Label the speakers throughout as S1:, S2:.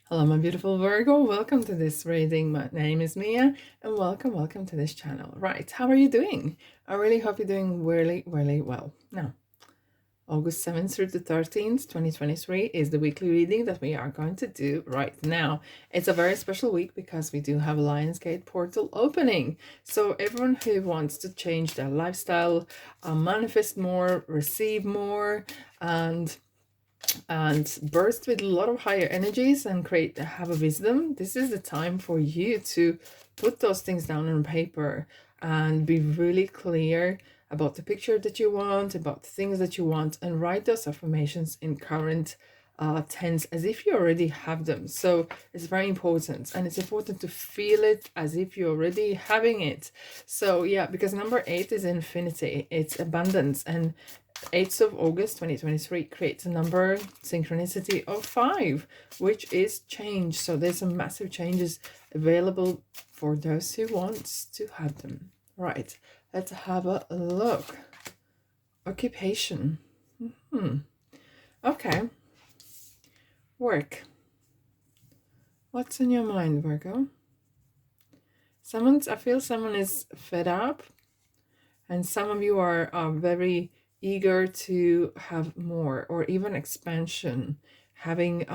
S1: Hello, my beautiful Virgo. Welcome to this reading. My name is Mia, and welcome to this channel. Right, how are you doing? I really hope you're doing really well. Now, August 7th through the 13th, 2023 is the weekly reading that we are going to do right now. It's a very special week because we do have a Lionsgate portal opening. So everyone who wants to change their lifestyle, manifest more, receive more, and burst with a lot of higher energies and have a wisdom, this is the time for you to put those things down on paper and be really clear about the picture that you want, about the things that you want, and write those affirmations in current tense as if you already have them. So it's very important, and it's important to feel it as if you're already having it. So yeah, because number 8 is infinity, it's abundance, and 8th of August 2023 creates a number synchronicity of 5, which is change. So there's some massive changes available for those who want to have them. Right, let's have a look. Occupation. Okay. Work. What's in your mind, Virgo? I feel someone is fed up, and some of you are very eager to have more, or even expansion, having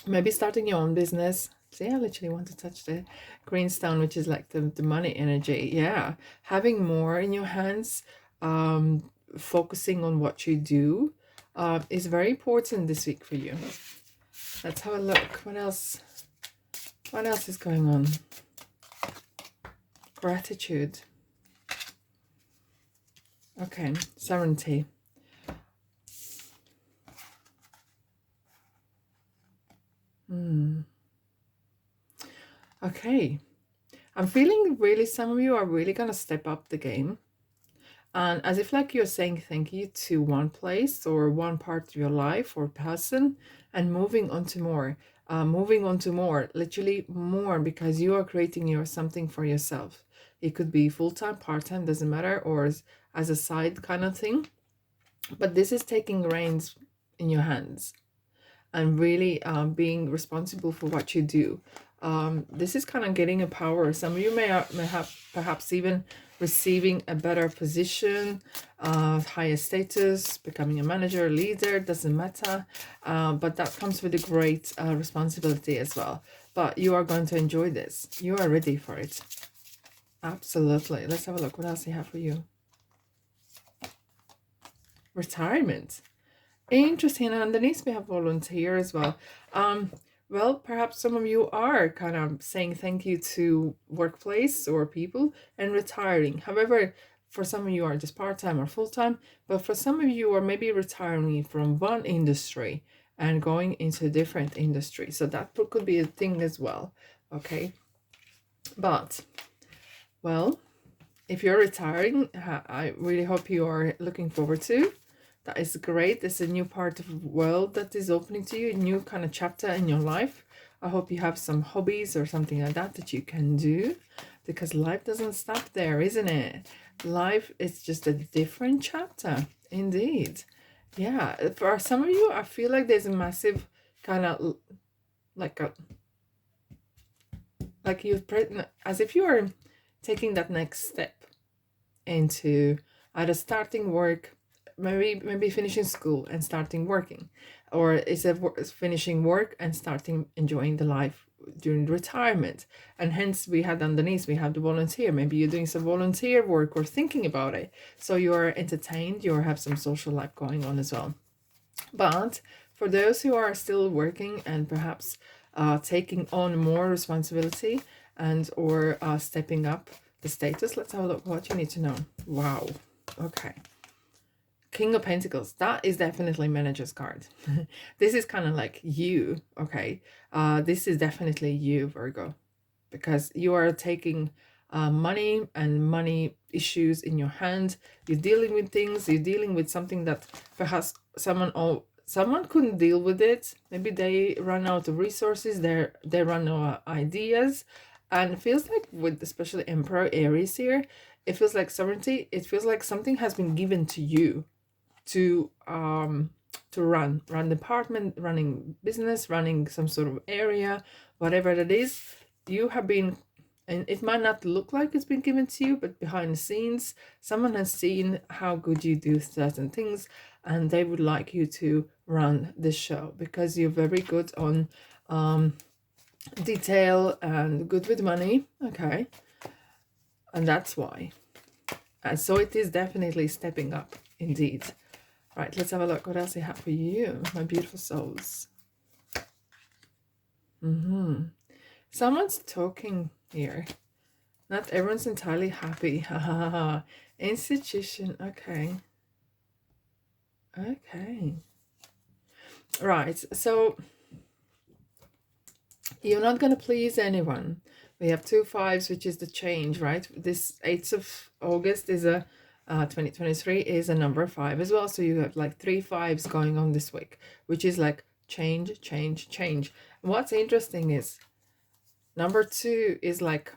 S1: maybe starting your own business. See, I literally want to touch the greenstone, which is like the money energy. Yeah, having more in your hands, focusing on what you do is very important this week for you. Let's have a look. What else is going on? Gratitude. Okay, sovereignty. Okay, I'm feeling really some of you are really gonna step up the game, and as if like you're saying thank you to one place or one part of your life or person and moving on to more, literally more, because you are creating something for yourself. It could be full-time, part-time, doesn't matter, or as a side kind of thing, but this is taking reins in your hands and really being responsible for what you do. This is kind of getting a power. Some of you may have perhaps even receiving a better position, higher status, becoming a manager, leader, doesn't matter. But that comes with a great responsibility as well. But you are going to enjoy this. You are ready for it. Absolutely. Let's have a look. What else I have for you? Retirement. Interesting. And underneath we have volunteer as well. Well, perhaps some of you are kind of saying thank you to workplace or people and retiring. However, for some of you are just part-time or full-time, but for some of you are maybe retiring from one industry and going into a different industry. So that could be a thing as well. Okay. But, well, if you're retiring, I really hope you are looking forward to. That is great. There's a new part of the world that is opening to you, a new kind of chapter in your life. I hope you have some hobbies or something like that you can do, because life doesn't stop there, isn't it? Life is just a different chapter, indeed. Yeah, for some of you, I feel like there's a massive kind of like you've as if you are taking that next step into either starting work, maybe finishing school and starting working, or is it finishing work and starting enjoying the life during retirement. And hence we have the volunteer. Maybe you're doing some volunteer work or thinking about it, so you're entertained, you have some social life going on as well. But for those who are still working and perhaps taking on more responsibility and or stepping up the status, let's have a look what you need to know. Wow. Okay. King of Pentacles, that is definitely manager's card. This is kind of like you, okay? This is definitely you, Virgo, because you are taking money and money issues in your hand. You're dealing with things, you're dealing with something that perhaps someone couldn't deal with it. Maybe they run out of resources, they run out of ideas. And it feels like with especially Emperor Aries here, it feels like sovereignty. It feels like something has been given to you to to run department, running business, running some sort of area, whatever that is. You have been, and it might not look like it's been given to you, but behind the scenes, someone has seen how good you do certain things, and they would like you to run this show because you're very good on detail and good with money. Okay, and that's why. And so it is definitely stepping up indeed. Right, let's have a look what else I have for you, my beautiful souls. Someone's talking here. Not everyone's entirely happy. Institution. Okay. Okay. Right. So you're not going to please anyone. We have 2 5s, which is the change, right? This 8th of August is a 2023 is a number 5 as well. So you have like 3 5s going on this week, which is like change, change, change. What's interesting is number 2 is like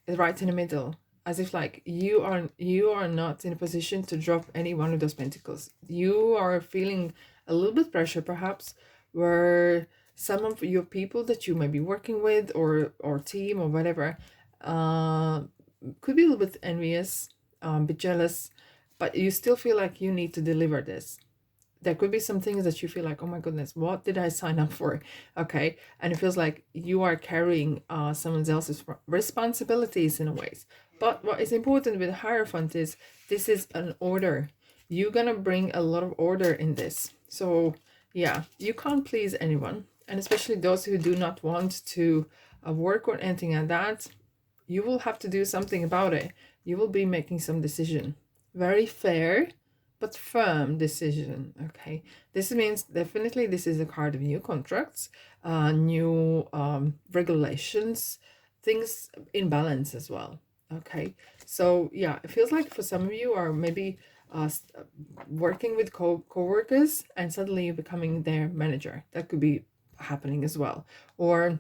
S1: right in the middle, as if like you are not in a position to drop any one of those pentacles. You are feeling a little bit pressure perhaps, where some of your people that you may be working with or team or whatever could be a little bit envious, bit jealous, but you still feel like you need to deliver this. There could be some things that you feel like, oh my goodness, what did I sign up for? Okay. And it feels like you are carrying someone else's responsibilities in a ways. But what is important with the Hierophant is this is an order. You're going to bring a lot of order in this. So yeah, you can't please anyone. And especially those who do not want to work or anything like that, you will have to do something about it. You will be making some decision. Very fair, but firm decision. Okay, this means definitely this is a card of new contracts, new regulations, things in balance as well. Okay, so yeah, it feels like for some of you are maybe working with co-workers and suddenly you're becoming their manager. That could be happening as well. Or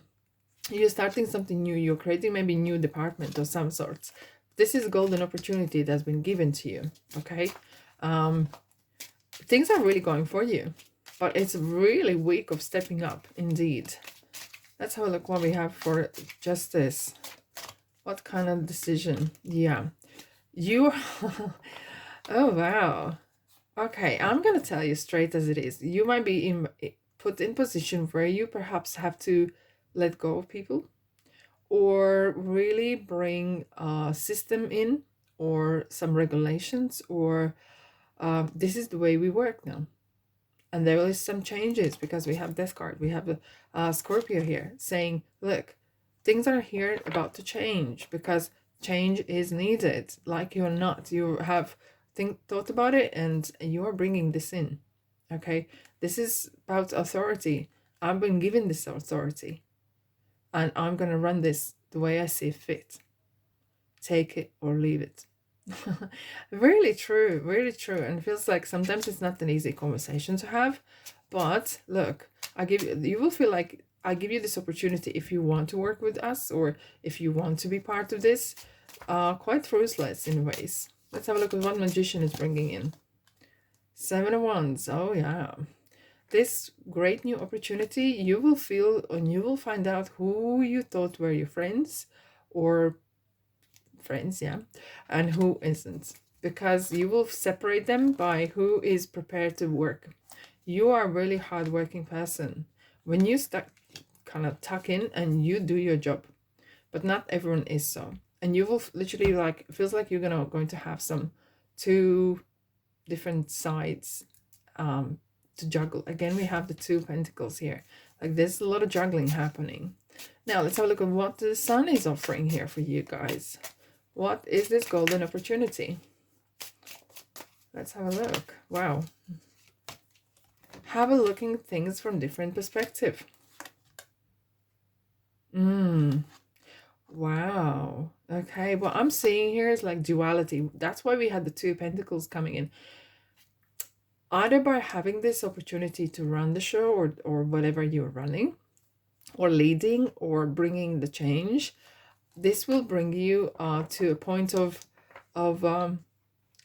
S1: you're starting something new, you're creating maybe new department of some sorts. This is a golden opportunity that's been given to you. Okay, things are really going for you, but it's really week of stepping up indeed. Let's have a look what we have for justice. What kind of decision? Yeah, you oh wow. Okay, I'm gonna tell you straight as it is. You might be put in position where you perhaps have to let go of people, or really bring a system in, or some regulations, or this is the way we work now. And there is some changes because we have Death card. We have a Scorpio here saying, look, things are here about to change because change is needed. Like you're not, you have thought about it and you are bringing this in. Okay, this is about authority. I've been given this authority and I'm going to run this the way I see fit. Take it or leave it. Really true, really true. And it feels like sometimes it's not an easy conversation to have, but look, you will feel like I give you this opportunity if you want to work with us or if you want to be part of this, quite ruthless in ways. Let's have a look at what Magician is bringing in. 7 of Wands. Oh yeah, this great new opportunity, you will feel and you will find out who you thought were your friends or friends, yeah, and who isn't, because you will separate them by who is prepared to work. You are a really hardworking person when you start kind of tuck in and you do your job, but not everyone is so. And you will literally like, it feels like you're going to have some 2 different sides to juggle. Again, we have the 2 pentacles here. Like there's a lot of juggling happening. Now let's have a look at what the Sun is offering here for you guys. What is this golden opportunity? Let's have a look. Wow. Have a look at things from different perspective. Wow. Okay, what I'm seeing here is like duality. That's why we had the 2 pentacles coming in. Either by having this opportunity to run the show or whatever you're running or leading or bringing the change, this will bring you to a point of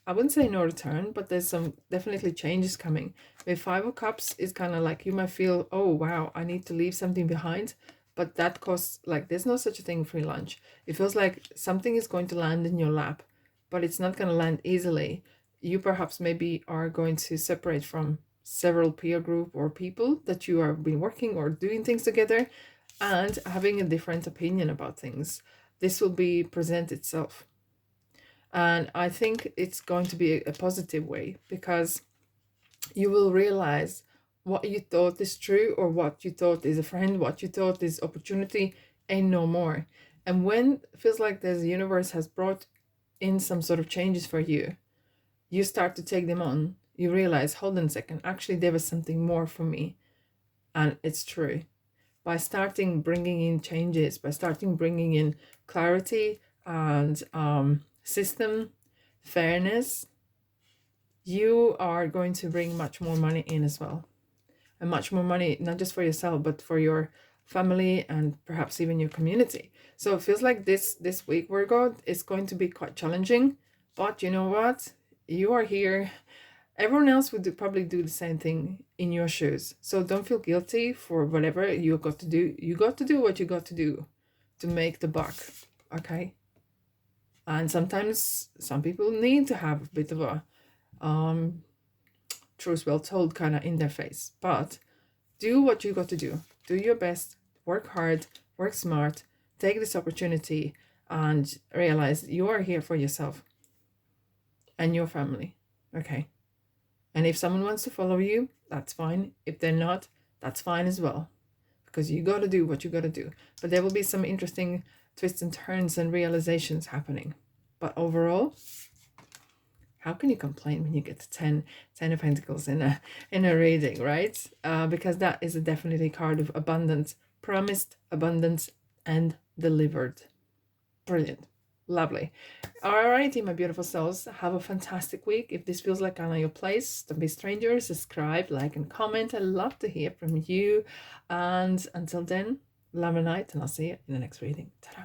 S1: I wouldn't say no return, but there's some definitely changes coming. With Five of Cups, it's kind of like you might feel, oh wow, I need to leave something behind, but that costs, like, there's no such a thing free lunch. It feels like something is going to land in your lap, but it's not going to land easily. You perhaps maybe are going to separate from several peer group or people that you are been working or doing things together, and having a different opinion about things. This will be present itself. And I think it's going to be a positive way, because you will realize what you thought is true, or what you thought is a friend, what you thought is opportunity, ain't no more. And when it feels like the universe has brought in some sort of changes for you, you start to take them on. You realize, hold on a second, actually there was something more for me, and it's true. By starting bringing in changes, by starting bringing in clarity and system, fairness, you are going to bring much more money in as well. And much more money, not just for yourself, but for your family and perhaps even your community. So it feels like this week, Virgo, is going to be quite challenging. But you know what? You are here. Everyone else would probably do the same thing in your shoes. So don't feel guilty for whatever you got to do. You got to do what you got to do to make the buck. Okay? And sometimes some people need to have a bit of a truth well told kind of in their face. But do what you got to do. Do your best. Work hard. Work smart. Take this opportunity and realize you are here for yourself and your family. Okay? And if someone wants to follow you, that's fine. If they're not, that's fine as well. Because you got to do what you got to do. But there will be some interesting twists and turns and realizations happening. But overall, how can you complain when you get to 10 of Pentacles in a reading, right? Because that is definitely a card of abundance, promised abundance and delivered. Brilliant. Lovely. All righty, my beautiful souls. Have a fantastic week. If this feels like kind of your place, don't be strangers. Subscribe, like, and comment. I love to hear from you. And until then, love and light, and I'll see you in the next reading. Ta-da.